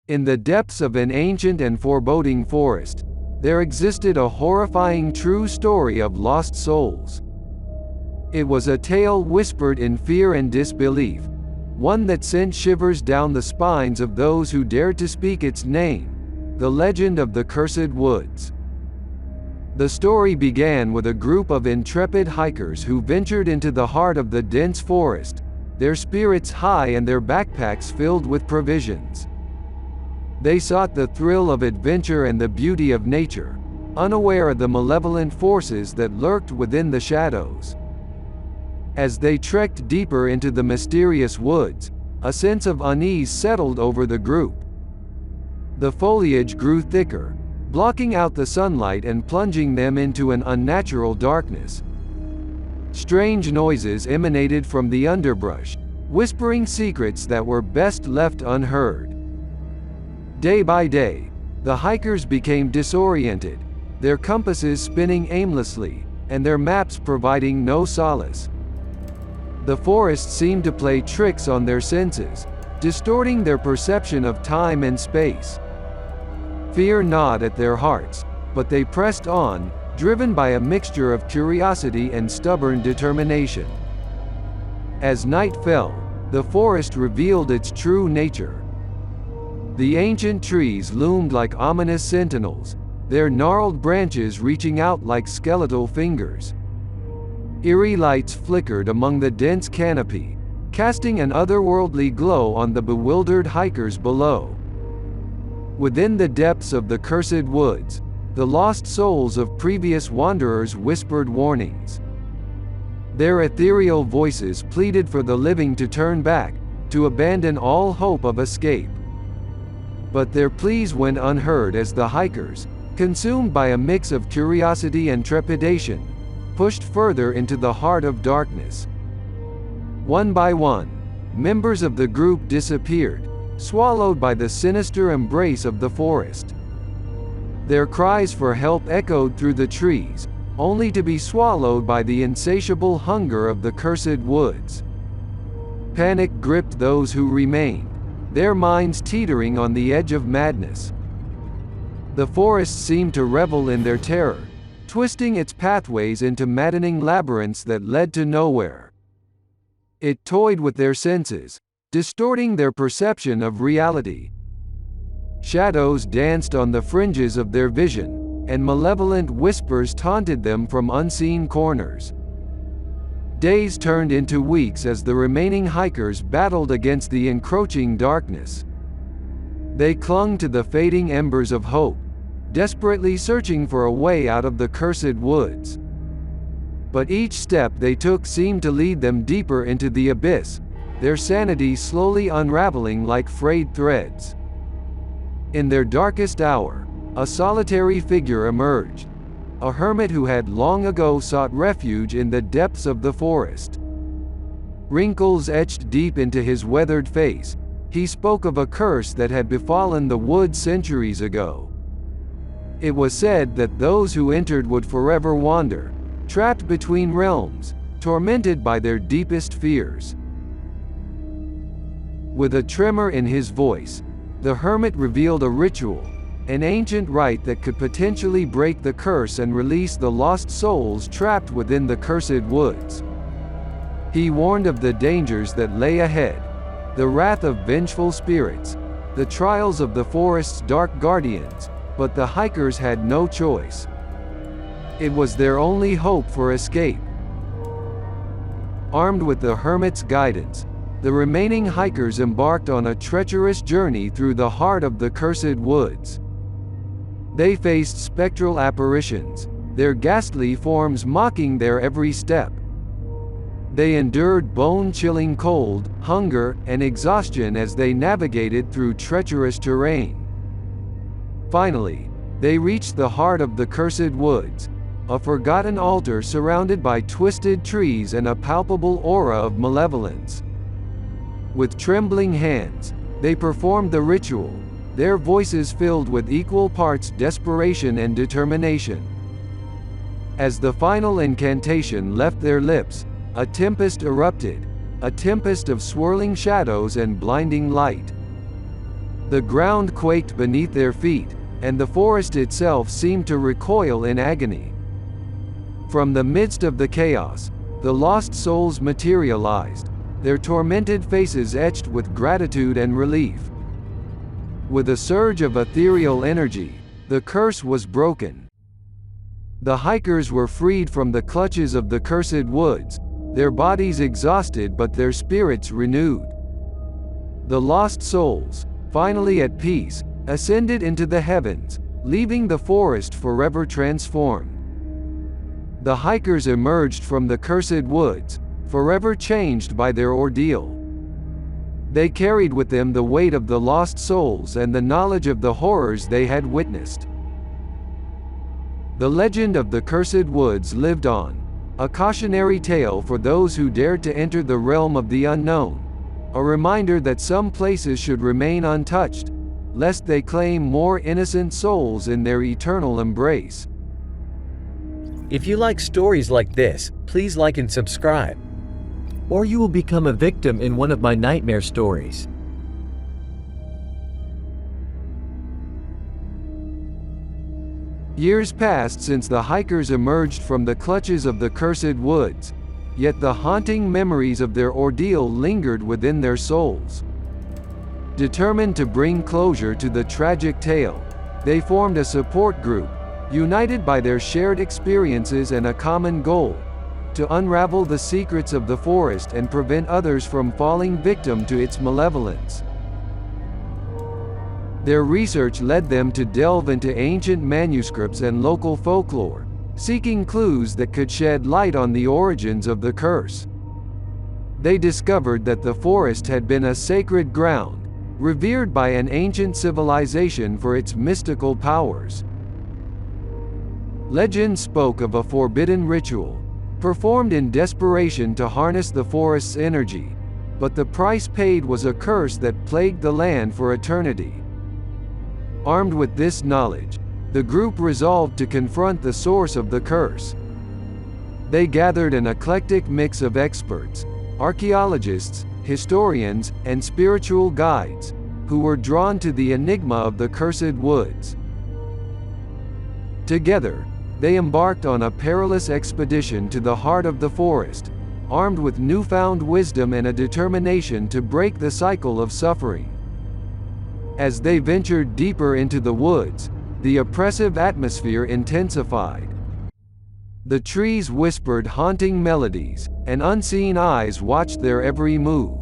In the depths of an ancient and foreboding forest, there existed a horrifying true story of lost souls. It was a tale whispered in fear and disbelief, one that sent shivers down the spines of those who dared to speak its name, the legend of the Cursed Woods. The story began with a group of intrepid hikers who ventured into the heart of the dense forest, their spirits high and their backpacks filled with provisions. They sought the thrill of adventure and the beauty of nature, unaware of the malevolent forces that lurked within the shadows. As they trekked deeper into the mysterious woods, a sense of unease settled over the group. The foliage grew thicker, blocking out the sunlight and plunging them into an unnatural darkness. Strange noises emanated from the underbrush, whispering secrets that were best left unheard. Day by day, the hikers became disoriented, their compasses spinning aimlessly, and their maps providing no solace. The forest seemed to play tricks on their senses, distorting their perception of time and space. Fear gnawed at their hearts, but they pressed on, driven by a mixture of curiosity and stubborn determination. As night fell, the forest revealed its true nature. The ancient trees loomed like ominous sentinels, their gnarled branches reaching out like skeletal fingers. Eerie lights flickered among the dense canopy, casting an otherworldly glow on the bewildered hikers below. Within the depths of the Cursed Woods, the lost souls of previous wanderers whispered warnings. Their ethereal voices pleaded for the living to turn back, to abandon all hope of escape. But their pleas went unheard as the hikers, consumed by a mix of curiosity and trepidation, pushed further into the heart of darkness. One by one, members of the group disappeared, swallowed by the sinister embrace of the forest. Their cries for help echoed through the trees, only to be swallowed by the insatiable hunger of the Cursed Woods. Panic gripped those who remained, their minds teetering on the edge of madness. The forest seemed to revel in their terror, twisting its pathways into maddening labyrinths that led to nowhere. It toyed with their senses, distorting their perception of reality. Shadows danced on the fringes of their vision, and malevolent whispers taunted them from unseen corners. Days turned into weeks as the remaining hikers battled against the encroaching darkness. They clung to the fading embers of hope, desperately searching for a way out of the Cursed Woods. But each step they took seemed to lead them deeper into the abyss, their sanity slowly unraveling like frayed threads. In their darkest hour, a solitary figure emerged, a hermit who had long ago sought refuge in the depths of the forest. Wrinkles etched deep into his weathered face, he spoke of a curse that had befallen the woods centuries ago. It was said that those who entered would forever wander, trapped between realms, tormented by their deepest fears. With a tremor in his voice, the hermit revealed a ritual, an ancient rite that could potentially break the curse and release the lost souls trapped within the Cursed Woods. He warned of the dangers that lay ahead, the wrath of vengeful spirits, the trials of the forest's dark guardians, but the hikers had no choice. It was their only hope for escape. Armed with the hermit's guidance, the remaining hikers embarked on a treacherous journey through the heart of the Cursed Woods. They faced spectral apparitions, their ghastly forms mocking their every step. They endured bone-chilling cold, hunger, and exhaustion as they navigated through treacherous terrain. Finally, they reached the heart of the Cursed Woods, a forgotten altar surrounded by twisted trees and a palpable aura of malevolence. With trembling hands, they performed the ritual, their voices filled with equal parts desperation and determination. As the final incantation left their lips, a tempest erupted, a tempest of swirling shadows and blinding light. The ground quaked beneath their feet, and the forest itself seemed to recoil in agony. From the midst of the chaos, the lost souls materialized, their tormented faces etched with gratitude and relief. With a surge of ethereal energy, the curse was broken. The hikers were freed from the clutches of the cursed woods, their bodies exhausted but their spirits renewed. The lost souls, finally at peace, ascended into the heavens, leaving the forest forever transformed. The hikers emerged from the cursed woods, forever changed by their ordeal. They carried with them the weight of the lost souls and the knowledge of the horrors they had witnessed. The legend of the cursed woods lived on, a cautionary tale for those who dared to enter the realm of the unknown, a reminder that some places should remain untouched, lest they claim more innocent souls in their eternal embrace. If you like stories like this, please like and subscribe, or you will become a victim in one of my nightmare stories. Years passed since the hikers emerged from the clutches of the cursed woods, yet the haunting memories of their ordeal lingered within their souls. Determined to bring closure to the tragic tale, they formed a support group, united by their shared experiences and a common goal: to unravel the secrets of the forest and prevent others from falling victim to its malevolence. Their research led them to delve into ancient manuscripts and local folklore, seeking clues that could shed light on the origins of the curse. They discovered that the forest had been a sacred ground, revered by an ancient civilization for its mystical powers. Legend spoke of a forbidden ritual, performed in desperation to harness the forest's energy, but the price paid was a curse that plagued the land for eternity. Armed with this knowledge, the group resolved to confront the source of the curse. They gathered an eclectic mix of experts, archaeologists, historians, and spiritual guides, who were drawn to the enigma of the cursed woods. Together, they embarked on a perilous expedition to the heart of the forest, armed with newfound wisdom and a determination to break the cycle of suffering. As they ventured deeper into the woods, the oppressive atmosphere intensified. The trees whispered haunting melodies, and unseen eyes watched their every move.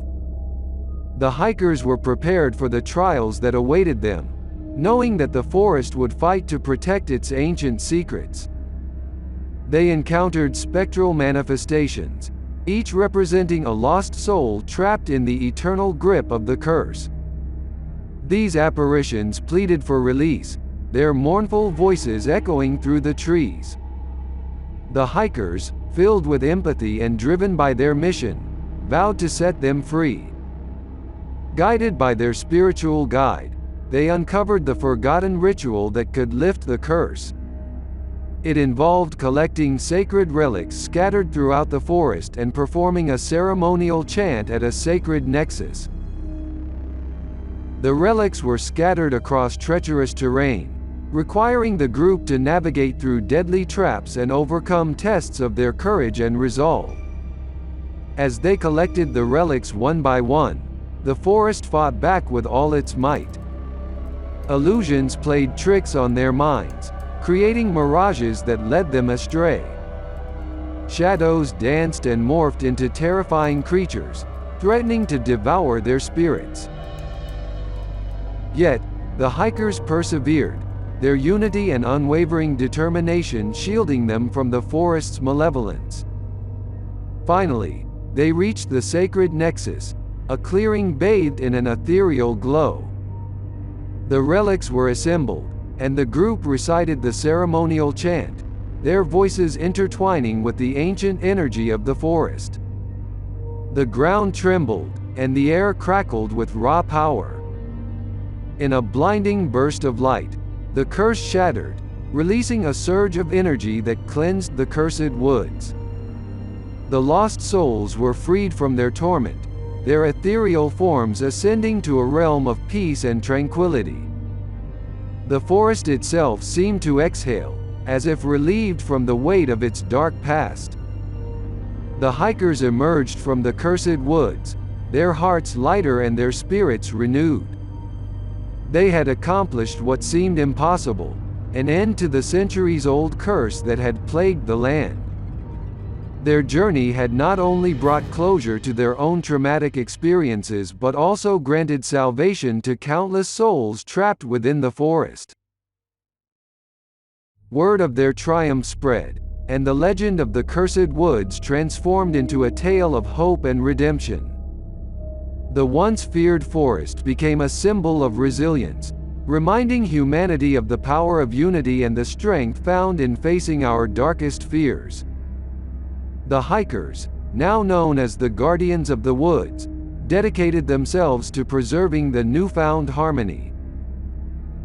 The hikers were prepared for the trials that awaited them, knowing that the forest would fight to protect its ancient secrets. They encountered spectral manifestations, each representing a lost soul trapped in the eternal grip of the curse. These apparitions pleaded for release, their mournful voices echoing through the trees. The hikers, filled with empathy and driven by their mission, vowed to set them free. Guided by their spiritual guide, they uncovered the forgotten ritual that could lift the curse. It involved collecting sacred relics scattered throughout the forest and performing a ceremonial chant at a sacred nexus. The relics were scattered across treacherous terrain, requiring the group to navigate through deadly traps and overcome tests of their courage and resolve. As they collected the relics one by one, the forest fought back with all its might. Illusions played tricks on their minds, creating mirages that led them astray. Shadows danced and morphed into terrifying creatures, threatening to devour their spirits. Yet, the hikers persevered, their unity and unwavering determination shielding them from the forest's malevolence. Finally, they reached the sacred nexus, a clearing bathed in an ethereal glow. The relics were assembled, and the group recited the ceremonial chant, their voices intertwining with the ancient energy of the forest. The ground trembled, and the air crackled with raw power. In a blinding burst of light, the curse shattered, releasing a surge of energy that cleansed the cursed woods. The lost souls were freed from their torment, their ethereal forms ascending to a realm of peace and tranquility. The forest itself seemed to exhale, as if relieved from the weight of its dark past. The hikers emerged from the cursed woods, their hearts lighter and their spirits renewed. They had accomplished what seemed impossible, an end to the centuries-old curse that had plagued the land. Their journey had not only brought closure to their own traumatic experiences but also granted salvation to countless souls trapped within the forest. Word of their triumph spread, and the legend of the cursed woods transformed into a tale of hope and redemption. The once feared forest became a symbol of resilience, reminding humanity of the power of unity and the strength found in facing our darkest fears. The hikers, now known as the Guardians of the Woods, dedicated themselves to preserving the newfound harmony.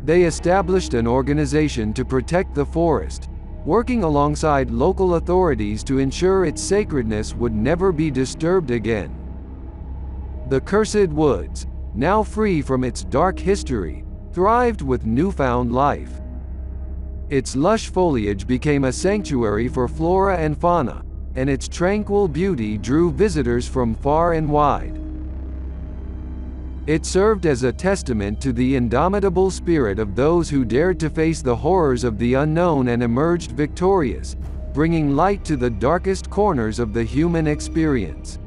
They established an organization to protect the forest, working alongside local authorities to ensure its sacredness would never be disturbed again. The cursed woods, now free from its dark history, thrived with newfound life. Its lush foliage became a sanctuary for flora and fauna, and its tranquil beauty drew visitors from far and wide. It served as a testament to the indomitable spirit of those who dared to face the horrors of the unknown and emerged victorious, bringing light to the darkest corners of the human experience.